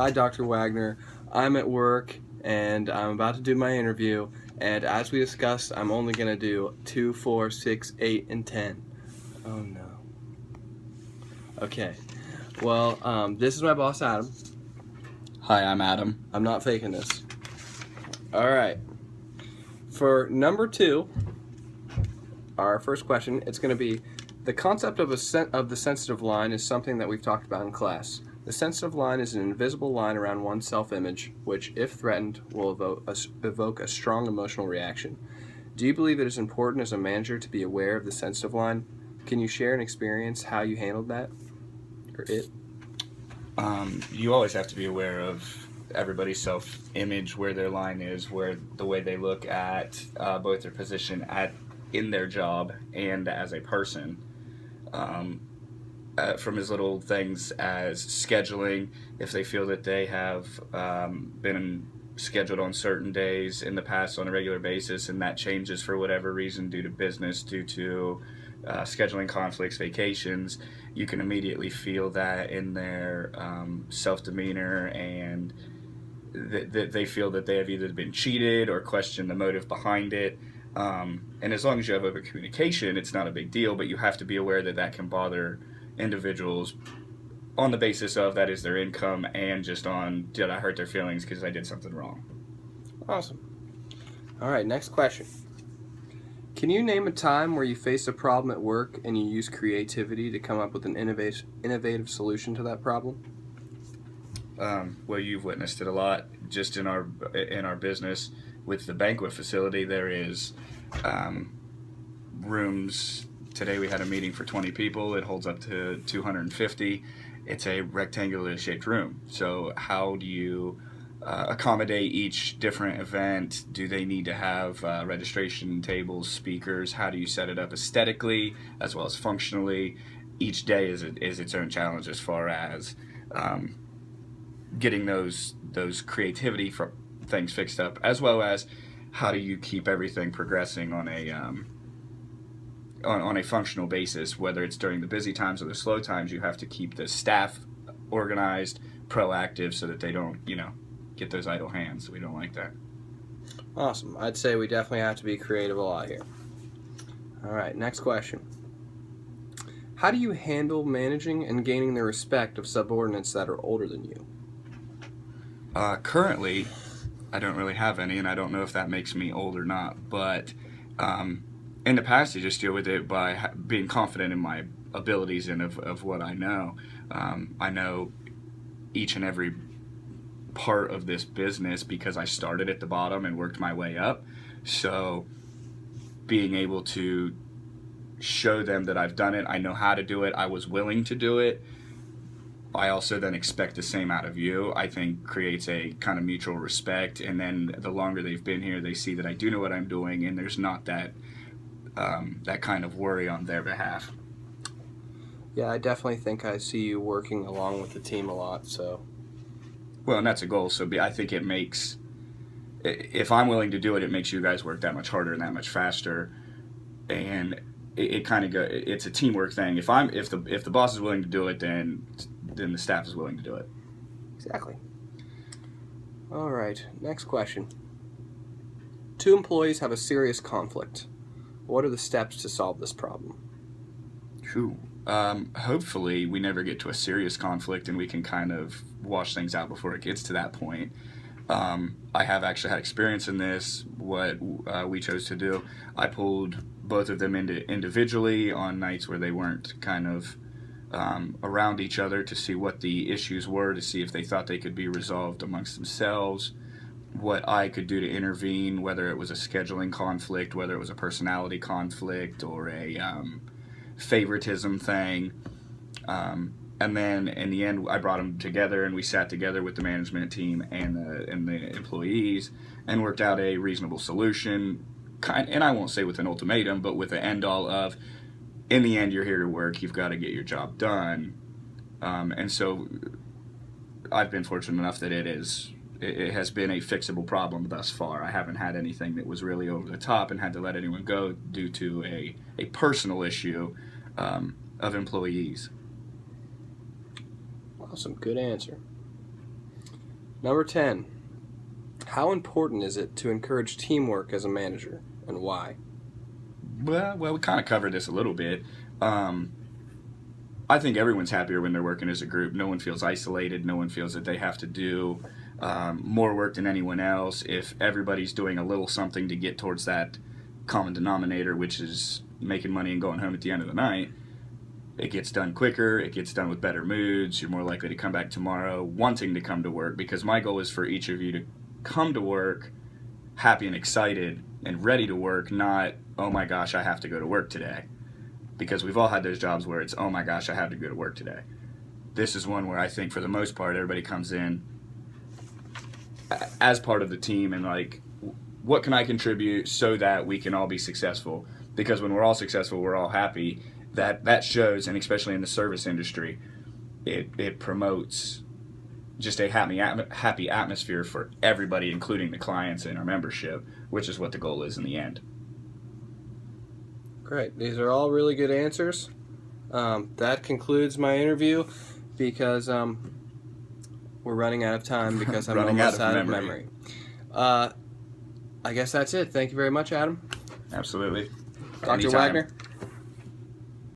Hi, Dr. Wagner. I'm at work and I'm about to do my interview. And as we discussed, I'm only going to do 2, 4, 6, 8, and 10. Oh no. Okay. Well, this is my boss, Adam. Hi, I'm Adam. I'm not faking this. All right. For number 2, our first question, it's going to be the concept of the sensitive line is something that we've talked about in class. The sensitive line is an invisible line around one's self-image, which, if threatened, will evoke a strong emotional reaction. Do you believe it is important as a manager to be aware of the sensitive line? Can you share an experience how you handled that, or it? You always have to be aware of everybody's self-image, where their line is, where the way they look at both their position in their job and as a person. From as little things as scheduling, if they feel that they have been scheduled on certain days in the past on a regular basis and that changes for whatever reason due to business, due to scheduling conflicts, vacations, you can immediately feel that in their self-demeanor, and they feel that they have either been cheated or question the motive behind it. And as long as you have open communication, it's not a big deal, but you have to be aware that that can bother individuals on the basis of that is their income and just on, did I hurt their feelings because I did something wrong? Awesome. All right, next question. Can you name a time where you faced a problem at work and you used creativity to come up with an innovative solution to that problem? Well, you've witnessed it a lot just in our business with the banquet facility. There is rooms. Today we had a meeting for 20 people. It holds up to 250. It's a rectangular shaped room. So how do you accommodate each different event? Do they need to have registration tables, speakers? How do you set it up aesthetically as well as functionally? Each day is its own challenge as far as getting those creativity for things fixed up, as well as how do you keep everything progressing on a on a functional basis, whether it's during the busy times or the slow times. You have to keep the staff organized, proactive, so that they don't, get those idle hands. We don't like that. Awesome. I'd say we definitely have to be creative a lot here. All right, next question. How do you handle managing and gaining the respect of subordinates that are older than you? Currently, I don't really have any, and I don't know if that makes me old or not, but in the past, I just deal with it by being confident in my abilities and of what I know. I know each and every part of this business because I started at the bottom and worked my way up. So being able to show them that I've done it, I know how to do it, I was willing to do it, I also then expect the same out of you, I think creates a kind of mutual respect. And then the longer they've been here, they see that I do know what I'm doing, and there's not that that kind of worry on their behalf. Yeah, I definitely think I see you working along with the team a lot, so. Well, and that's a goal. So I think it makes, if I'm willing to do it, it makes you guys work that much harder and that much faster. And it kind of it's a teamwork thing. If the boss is willing to do it, then the staff is willing to do it. Exactly. All right, next question. 2 employees have a serious conflict. What are the steps to solve this problem? Whew. Hopefully we never get to a serious conflict and we can kind of wash things out before it gets to that point. I have actually had experience in this. What we chose to do, I pulled both of them individually on nights where they weren't kind of around each other to see what the issues were, to see if they thought they could be resolved amongst themselves, what I could do to intervene, whether it was a scheduling conflict, whether it was a personality conflict or a favoritism thing. And then in the end, I brought them together and we sat together with the management team and the employees and worked out a reasonable solution. And I won't say with an ultimatum, but with the end all of, in the end, you're here to work. You've got to get your job done. And so I've been fortunate enough that it has been a fixable problem thus far. I haven't had anything that was really over the top and had to let anyone go due to a personal issue of employees. Awesome, good answer. Number 10. How important is it to encourage teamwork as a manager, and why? Well, we kind of covered this a little bit. I think everyone's happier when they're working as a group. No one feels isolated. No one feels that they have to do more work than anyone else. If everybody's doing a little something to get towards that common denominator, which is making money and going home at the end of the night, it gets done quicker. It gets done with better moods. You're more likely to come back tomorrow wanting to come to work, because my goal is for each of you to come to work happy and excited and ready to work, not, oh my gosh, I have to go to work today. Because we've all had those jobs where it's, oh my gosh, I have to go to work today. This is one where I think for the most part everybody comes in as part of the team and like, what can I contribute so that we can all be successful? Because when we're all successful, we're all happy. That shows, and especially in the service industry, it promotes just a happy atmosphere for everybody, including the clients and our membership, which is what the goal is in the end. Great. These are all really good answers. That concludes my interview because we're running out of time because I'm Running almost out of out of memory. I guess that's it. Thank you very much, Adam. Absolutely. Dr. Anytime. Wagner.